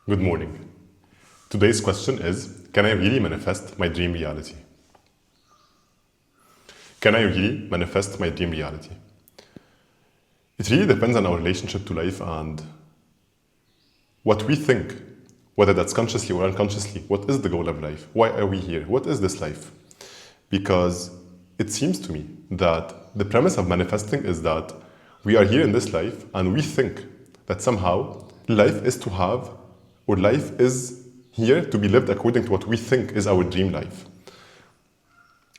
Good morning. Today's question is, can I really manifest my dream reality? Can I really manifest my dream reality? It really depends on our relationship to life and what we think, whether that's consciously or unconsciously. What is the goal of life? Why are we here? What is this life? Because it seems to me that the premise of manifesting is that we are here in this life and we think that somehow life is to have, or life is here to be lived according to what we think is our dream life.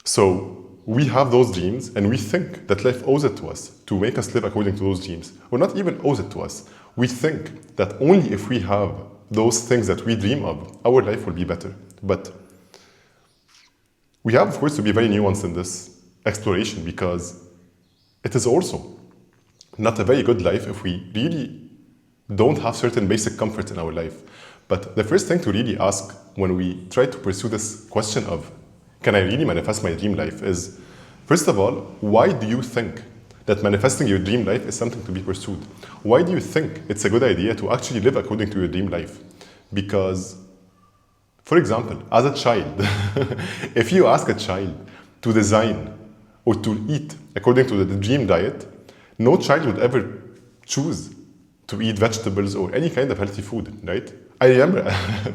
So we have those dreams and we think that life owes it to us to make us live according to those dreams, or not even owes it to us. We think that only if we have those things that we dream of, our life will be better. But we have, of course, to be very nuanced in this exploration, because it is also not a very good life if we really don't have certain basic comforts in our life. But the first thing to really ask when we try to pursue this question of, can I really manifest my dream life, is, first of all, why do you think that manifesting your dream life is something to be pursued? Why do you think it's a good idea to actually live according to your dream life? Because, for example, as a child, if you ask a child to design or to eat according to the dream diet, no child would ever choose to eat vegetables or any kind of healthy food, right? I remember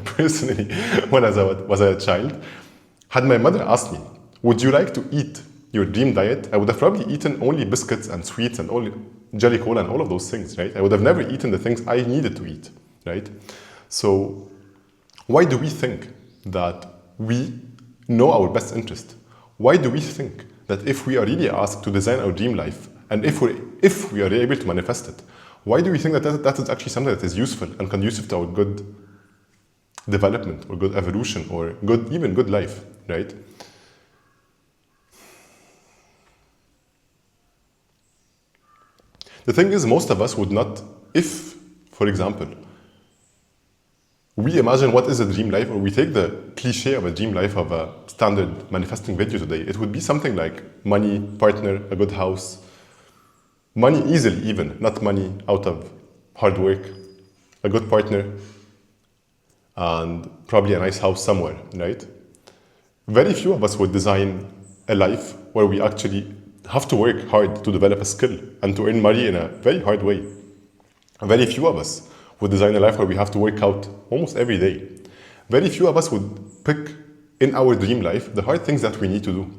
personally when I was a child, had my mother asked me, would you like to eat your dream diet? I would have probably eaten only biscuits and sweets and all jelly cola and all of those things, right? I would have never eaten the things I needed to eat, right? So why do we think that we know our best interest? Why do we think that if we are really asked to design our dream life, and if we are able to manifest it, why do we think that that is actually something that is useful and conducive to our good development or good evolution or even good life, right? The thing is, most of us would not, if, for example, we imagine what is a dream life, or we take the cliche of a dream life of a standard manifesting video today, it would be something like money, partner, a good house, money easily even, not money out of hard work, a good partner, and probably a nice house somewhere, right? Very few of us would design a life where we actually have to work hard to develop a skill and to earn money in a very hard way. Very few of us would design a life where we have to work out almost every day. Very few of us would pick in our dream life the hard things that we need to do.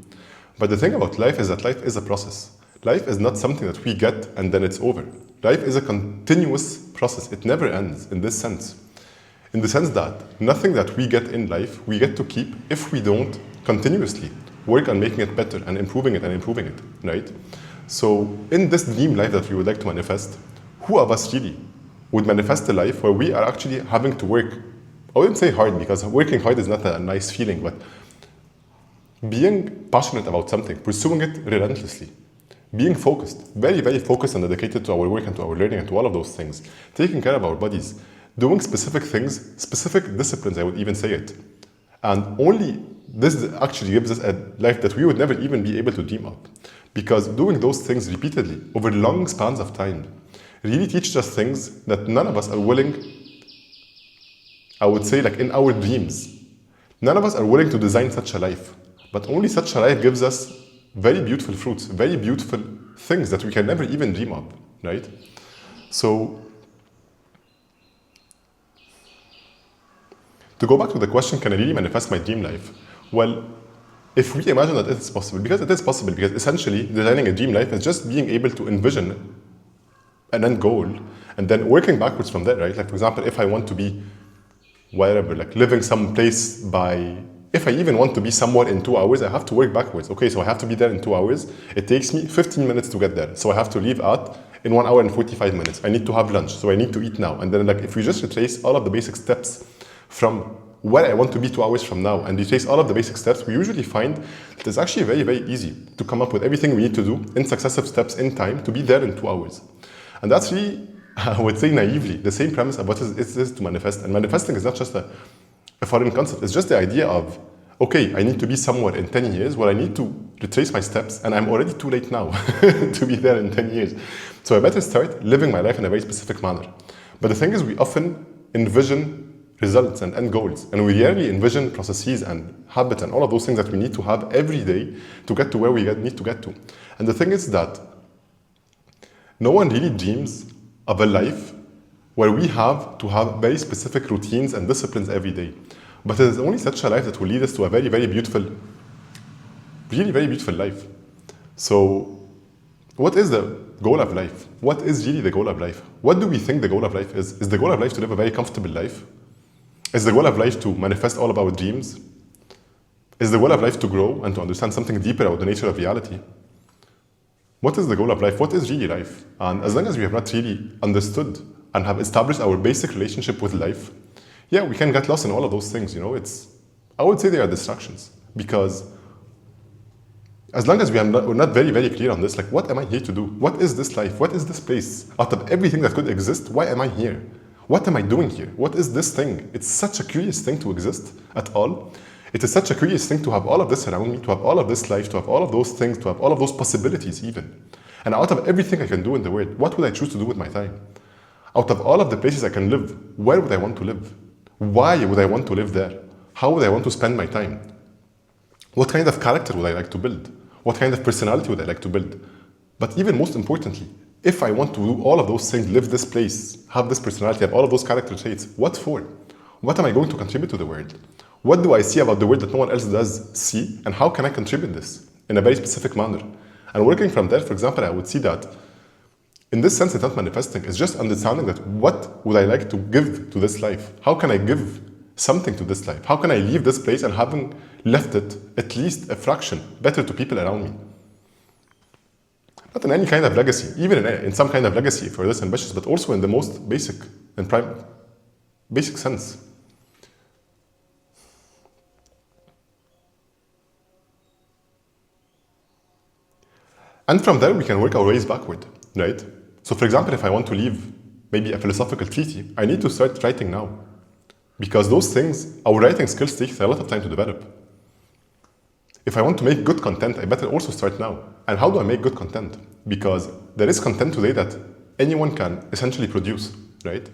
But the thing about life is that life is a process. Life is not something that we get and then it's over. Life is a continuous process. It never ends in this sense. In the sense that nothing that we get in life, we get to keep if we don't continuously work on making it better and improving it, right? So in this dream life that we would like to manifest, who of us really would manifest a life where we are actually having to work? I wouldn't say hard, because working hard is not a nice feeling, but being passionate about something, pursuing it relentlessly, being focused, very, very focused and dedicated to our work and to our learning and to all of those things, taking care of our bodies, doing specific things, specific disciplines, I would even say it. And only this actually gives us a life that we would never even be able to dream of. Because doing those things repeatedly over long spans of time really teaches us things that none of us are willing, I would say, like in our dreams. None of us are willing to design such a life. But only such a life gives us very beautiful fruits, very beautiful things that we can never even dream of, right? So, to go back to the question, can I really manifest my dream life? Well, if we imagine that it is possible, because it is possible, because essentially designing a dream life is just being able to envision an end goal and then working backwards from there, right? Like, for example, if I want to be wherever, like living some place by, if I even want to be somewhere in 2 hours, I have to work backwards. Okay, so I have to be there in 2 hours. It takes me 15 minutes to get there. So I have to leave out in 1 hour and 45 minutes. I need to have lunch, so I need to eat now. And then, like, if we just retrace all of the basic steps from where I want to be 2 hours from now, and retrace all of the basic steps, we usually find that it's actually very, very easy to come up with everything we need to do in successive steps in time to be there in 2 hours. And that's really, I would say naively, the same premise of what it is to manifest. And manifesting is not just a foreign concept. It's just the idea of, okay, I need to be somewhere in 10 years. Well, I need to retrace my steps, and I'm already too late now to be there in 10 years. So I better start living my life in a very specific manner. But the thing is, we often envision results and end goals. And we rarely envision processes and habits and all of those things that we need to have every day to get to where we need to get to. And the thing is that no one really dreams of a life where we have to have very specific routines and disciplines every day. But it is only such a life that will lead us to a very, very beautiful, really very beautiful life. So what is the goal of life? What is really the goal of life? What do we think the goal of life is? Is the goal of life to live a very comfortable life? Is the goal of life to manifest all of our dreams? Is the goal of life to grow and to understand something deeper about the nature of reality? What is the goal of life? What is really life? And as long as we have not really understood and have established our basic relationship with life, yeah, we can get lost in all of those things. I would say they are distractions, because as long as we're not very, very clear on this, like, what am I here to do? What is this life? What is this place? Out of everything that could exist, why am I here? What am I doing here? What is this thing? It's such a curious thing to exist at all. It is such a curious thing to have all of this around me, to have all of this life, to have all of those things, to have all of those possibilities even. And out of everything I can do in the world, what would I choose to do with my time? Out of all of the places I can live, where would I want to live? Why would I want to live there? How would I want to spend my time? What kind of character would I like to build? What kind of personality would I like to build? But even most importantly, if I want to do all of those things, live this place, have this personality, have all of those character traits, what for? What am I going to contribute to the world? What do I see about the world that no one else does see? And how can I contribute this in a very specific manner? And working from there, for example, I would see that in this sense, it's not manifesting. It's just understanding that what would I like to give to this life? How can I give something to this life? How can I leave this place and having left it at least a fraction better to people around me? Not in any kind of legacy, even in some kind of legacy for this ambitious, but also in the most basic and basic sense. And from there, we can work our ways backward, right? So for example, if I want to leave maybe a philosophical treatise, I need to start writing now. Because those things, our writing skills take a lot of time to develop. If I want to make good content, I better also start now. And how do I make good content? Because there is content today that anyone can essentially produce, right?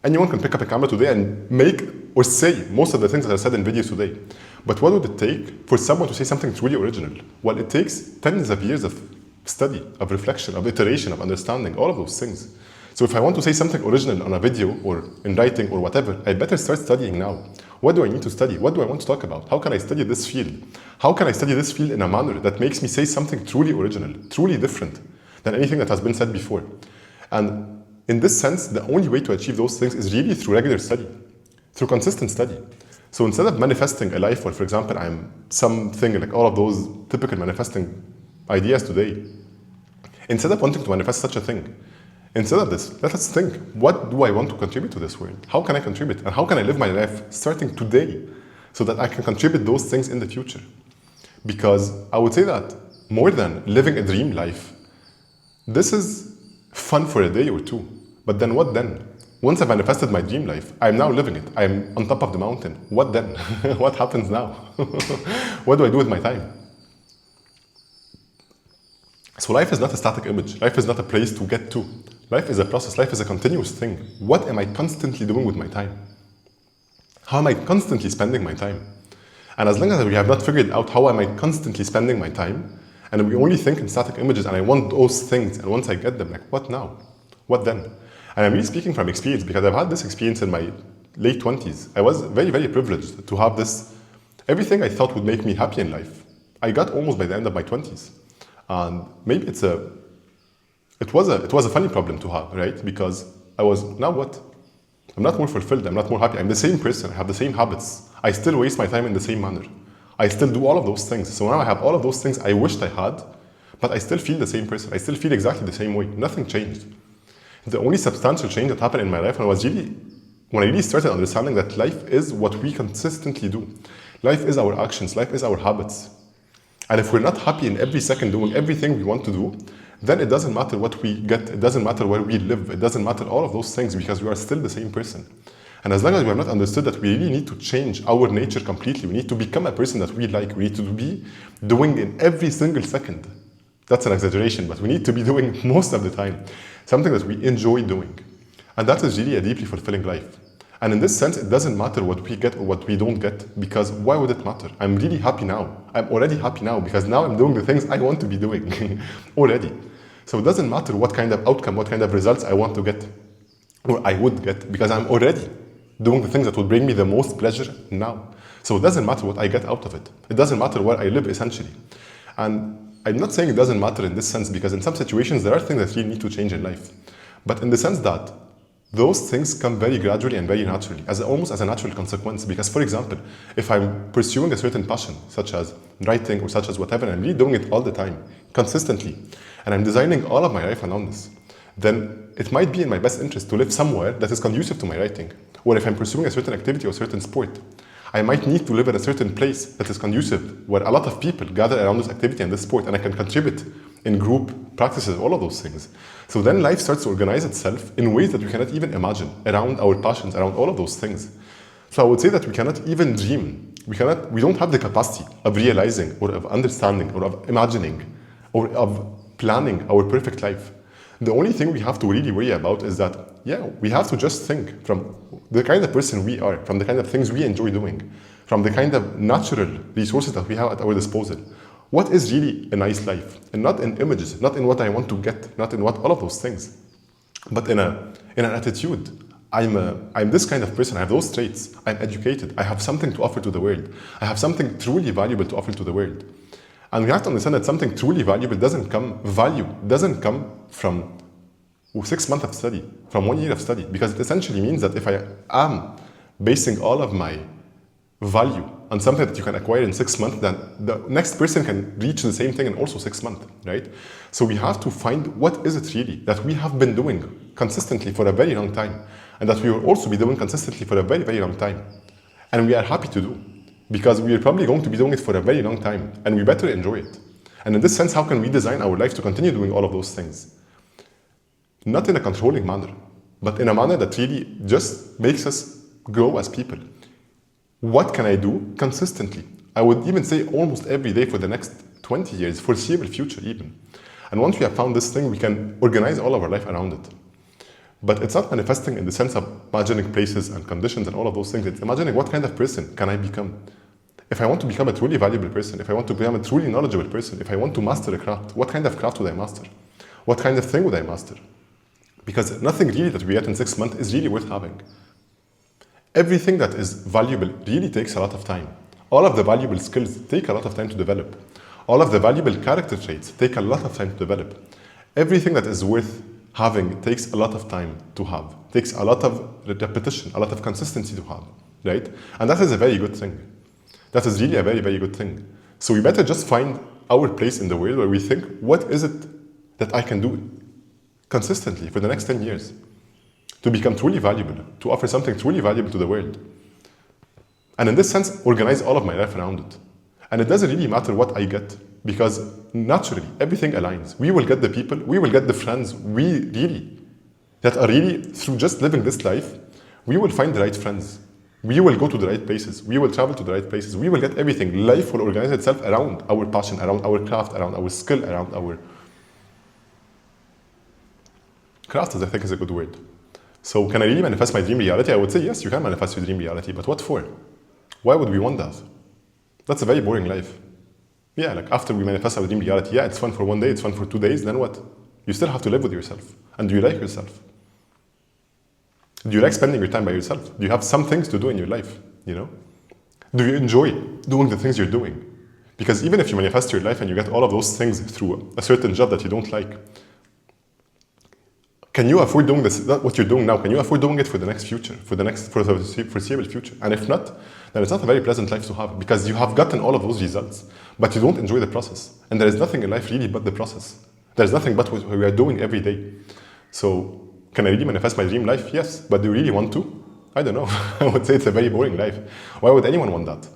Anyone can pick up a camera today and make or say most of the things that I said in videos today. But what would it take for someone to say something truly original? Well, it takes tens of years of study, of reflection, of iteration, of understanding, all of those things. So if I want to say something original on a video or in writing or whatever, I better start studying now. What do I need to study? What do I want to talk about? How can I study this field? How can I study this field in a manner that makes me say something truly original, truly different than anything that has been said before? And in this sense, the only way to achieve those things is really through regular study, through consistent study. So instead of manifesting a life where, for example, I'm something like all of those typical manifesting ideas today, instead of wanting to manifest such a thing, instead of this, let us think, what do I want to contribute to this world? How can I contribute? And how can I live my life starting today so that I can contribute those things in the future? Because I would say that more than living a dream life, this is fun for a day or two. But then what then? Once I've manifested my dream life, I'm now living it. I'm on top of the mountain. What then? What happens now? What do I do with my time? So life is not a static image. Life is not a place to get to. Life is a process. Life is a continuous thing. What am I constantly doing with my time? How am I constantly spending my time? And as long as we have not figured out how am I constantly spending my time, and we only think in static images and I want those things, and once I get them, like, what now? What then? And I'm really speaking from experience because I've had this experience in my late 20s. I was very, very privileged to have this, everything I thought would make me happy in life. I got almost by the end of my 20s. And maybe it was a funny problem to have, right? Because I was, now what? I'm not more fulfilled, I'm not more happy. I'm the same person, I have the same habits. I still waste my time in the same manner. I still do all of those things. So now I have all of those things I wished I had, but I still feel the same person. I still feel exactly the same way. Nothing changed. The only substantial change that happened in my life when I really started understanding that life is what we consistently do. Life is our actions, life is our habits. And if we're not happy in every second doing everything we want to do, then it doesn't matter what we get, it doesn't matter where we live, it doesn't matter all of those things because we are still the same person. And as long as we have not understood that we really need to change our nature completely, we need to become a person that we like, we need to be doing in every single second. That's an exaggeration, but we need to be doing most of the time something that we enjoy doing. And that is really a deeply fulfilling life. And in this sense, it doesn't matter what we get or what we don't get, because why would it matter? I'm really happy now. I'm already happy now because now I'm doing the things I want to be doing already. So it doesn't matter what kind of outcome, what kind of results I want to get or I would get, because I'm already doing the things that would bring me the most pleasure now. So it doesn't matter what I get out of it. It doesn't matter where I live, essentially. And I'm not saying it doesn't matter in this sense, because in some situations there are things that really need to change in life. But in the sense that those things come very gradually and very naturally, almost as a natural consequence. Because, for example, if I'm pursuing a certain passion, such as writing or such as whatever, and I'm really doing it all the time, consistently, and I'm designing all of my life around this, then it might be in my best interest to live somewhere that is conducive to my writing. Or if I'm pursuing a certain activity or a certain sport, I might need to live in a certain place that is conducive, where a lot of people gather around this activity and this sport, and I can contribute in group practices, all of those things. So then life starts to organize itself in ways that we cannot even imagine around our passions, around all of those things. So I would say that we cannot even dream. We don't have the capacity of realizing or of understanding or of imagining or of planning our perfect life. The only thing we have to really worry about is that, we have to just think from the kind of person we are, from the kind of things we enjoy doing, from the kind of natural resources that we have at our disposal. What is really a nice life? And not in images, not in what I want to get, not in what all of those things, but in an attitude. I'm this kind of person, I have those traits, I'm educated, I have something to offer to the world, I have something truly valuable to offer to the world. And we have to understand that something truly valuable doesn't come from 6 months of study, from 1 year of study, because it essentially means that if I am basing all of my value on something that you can acquire in 6 months, then the next person can reach the same thing in also 6 months, right? So we have to find what is it really that we have been doing consistently for a very long time, and that we will also be doing consistently for a very, very long time. And we are happy to do, because we are probably going to be doing it for a very long time, and we better enjoy it. And in this sense, how can we design our life to continue doing all of those things? Not in a controlling manner, but in a manner that really just makes us grow as people. What can I do consistently? I would even say almost every day for the next 20 years, foreseeable future even. And once we have found this thing, we can organize all of our life around it. But it's not manifesting in the sense of imagining places and conditions and all of those things. It's imagining what kind of person can I become. If I want to become a truly valuable person, if I want to become a truly knowledgeable person, if I want to master a craft, what kind of craft would I master? What kind of thing would I master? Because nothing really that we get in 6 months is really worth having. Everything that is valuable really takes a lot of time. All of the valuable skills take a lot of time to develop. All of the valuable character traits take a lot of time to develop. Everything that is worth having takes a lot of time to have, takes a lot of repetition, a lot of consistency to have, right? And that is a very good thing. That is really a very, very good thing. So we better just find our place in the world where we think, what is it that I can do consistently for the next 10 years to become truly valuable, to offer something truly valuable to the world? And in this sense, organize all of my life around it. And it doesn't really matter what I get, because naturally, everything aligns. We will get the people, we will get the friends that are really, through just living this life, we will find the right friends. We will go to the right places. We will travel to the right places. We will get everything. Life will organize itself around our passion, around our craft, around our skill, around our craft, I think is a good word. So can I really manifest my dream reality? I would say yes, you can manifest your dream reality, but what for? Why would we want that? That's a very boring life. Yeah, like after we manifest our dream reality, yeah, it's fun for 1 day, it's fun for 2 days, then what? You still have to live with yourself. And do you like yourself? Do you like spending your time by yourself? Do you have some things to do in your life, you know? Do you enjoy doing the things you're doing? Because even if you manifest your life and you get all of those things through a certain job that you don't like, can you afford doing this, what you're doing now, can you afford doing it for the next future, for the foreseeable future? And if not, then it's not a very pleasant life to have, because you have gotten all of those results, but you don't enjoy the process. And there is nothing in life really but the process. There's nothing but what we are doing every day. So, can I really manifest my dream life? Yes. But do you really want to? I don't know. I would say it's a very boring life. Why would anyone want that?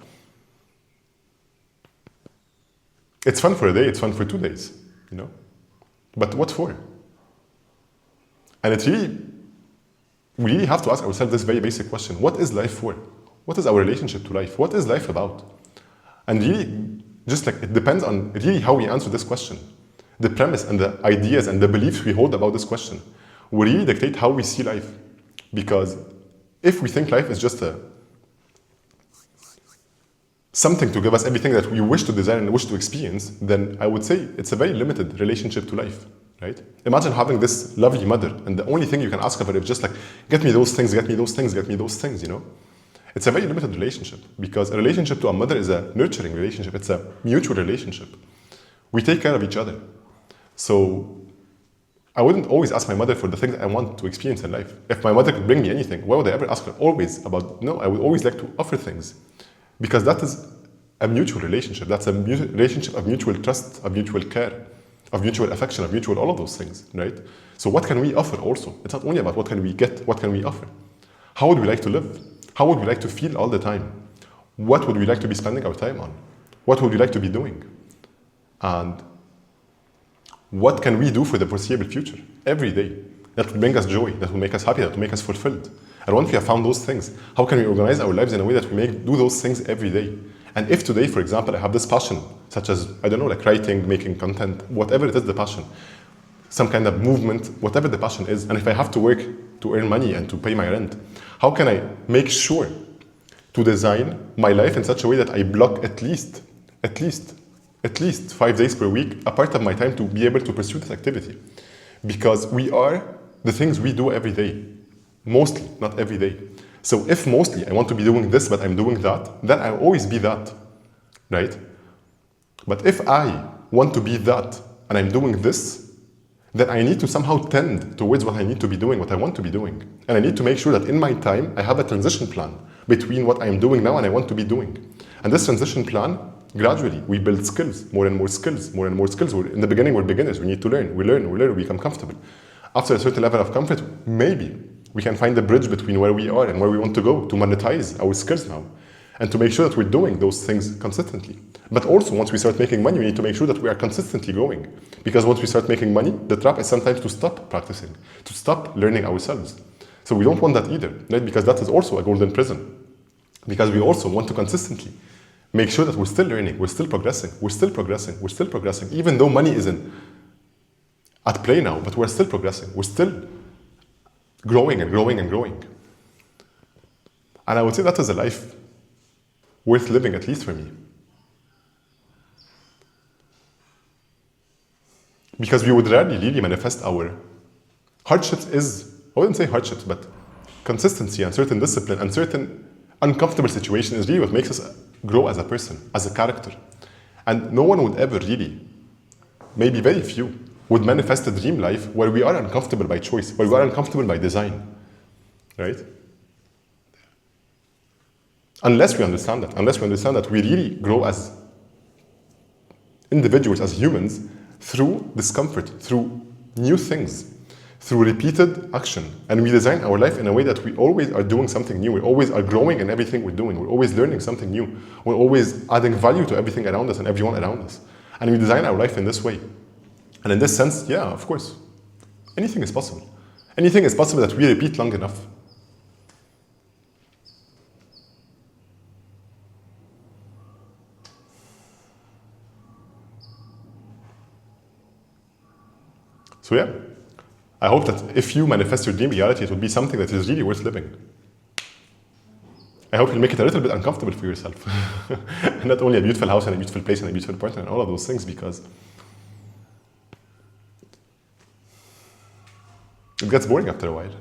It's fun for a day, it's fun for 2 days, you know? But what for? And it's really, we really have to ask ourselves this very basic question. What is life for? What is our relationship to life? What is life about? And really, just like it depends on really how we answer this question. The premise and the ideas and the beliefs we hold about this question will really dictate how we see life. Because If we think life is just something to give us everything that we wish to desire and wish to experience, then I would say it's a very limited relationship to life, right? Imagine having this lovely mother, and the only thing you can ask of her is just like, get me those things, get me those things, get me those things, you know? It's a very limited relationship, because a relationship to a mother is a nurturing relationship. It's a mutual relationship. We take care of each other. So I wouldn't always ask my mother for the things I want to experience in life. If my mother could bring me anything, why would I ever ask her always about, no, I would always like to offer things. Because that is a mutual relationship. That's a relationship of mutual trust, of mutual care, of mutual affection, of mutual all of those things, right? So what can we offer also? It's not only about what can we get, what can we offer? How would we like to live? How would we like to feel all the time? What would we like to be spending our time on? What would we like to be doing? And what can we do for the foreseeable future, every day, that will bring us joy, that will make us happy, that will make us fulfilled? And once we have found those things, how can we organize our lives in a way that we do those things every day? And if today, for example, I have this passion, such as, I don't know, like writing, making content, whatever it is the passion, some kind of movement, whatever the passion is, and if I have to work to earn money and to pay my rent, how can I make sure to design my life in such a way that I block at least 5 days per week, a part of my time to be able to pursue this activity? Because we are the things we do every day. Mostly, not every day. So if mostly I want to be doing this, but I'm doing that, then I'll always be that, right? But if I want to be that, and I'm doing this, then I need to somehow tend towards what I need to be doing, what I want to be doing. And I need to make sure that in my time, I have a transition plan between what I am doing now and I want to be doing. And this transition plan, gradually, we build skills, more and more skills, more and more skills. In the beginning, we're beginners. We need to learn. We learn, we become comfortable. After a certain level of comfort, maybe we can find a bridge between where we are and where we want to go to monetize our skills now and to make sure that we're doing those things consistently. But also, once we start making money, we need to make sure that we are consistently growing. Because once we start making money, the trap is sometimes to stop practicing, to stop learning ourselves. So we don't want that either, right? Because that is also a golden prison. Because we also want to consistently make sure that we're still learning, we're still progressing, we're still progressing, we're still progressing, even though money isn't at play now, but we're still progressing, we're still growing and growing and growing. And I would say that is a life worth living, at least for me. Because we would rarely really manifest our hardships I wouldn't say hardships, but consistency and certain discipline and certain uncomfortable situation is really what makes us grow as a person, as a character. And no one would ever really, maybe very few, would manifest a dream life where we are uncomfortable by choice, where we are uncomfortable by design, right? Unless we understand that we really grow as individuals, as humans, through discomfort, through new things, through repeated action. And we design our life in a way that we always are doing something new. We always are growing in everything we're doing. We're always learning something new. We're always adding value to everything around us and everyone around us. And we design our life in this way. And in this sense, yeah, of course, anything is possible. Anything is possible that we repeat long enough. So yeah, I hope that if you manifest your dream reality, it will be something that is really worth living. I hope you'll make it a little bit uncomfortable for yourself. And not only a beautiful house and a beautiful place and a beautiful partner and all of those things, because it gets boring after a while.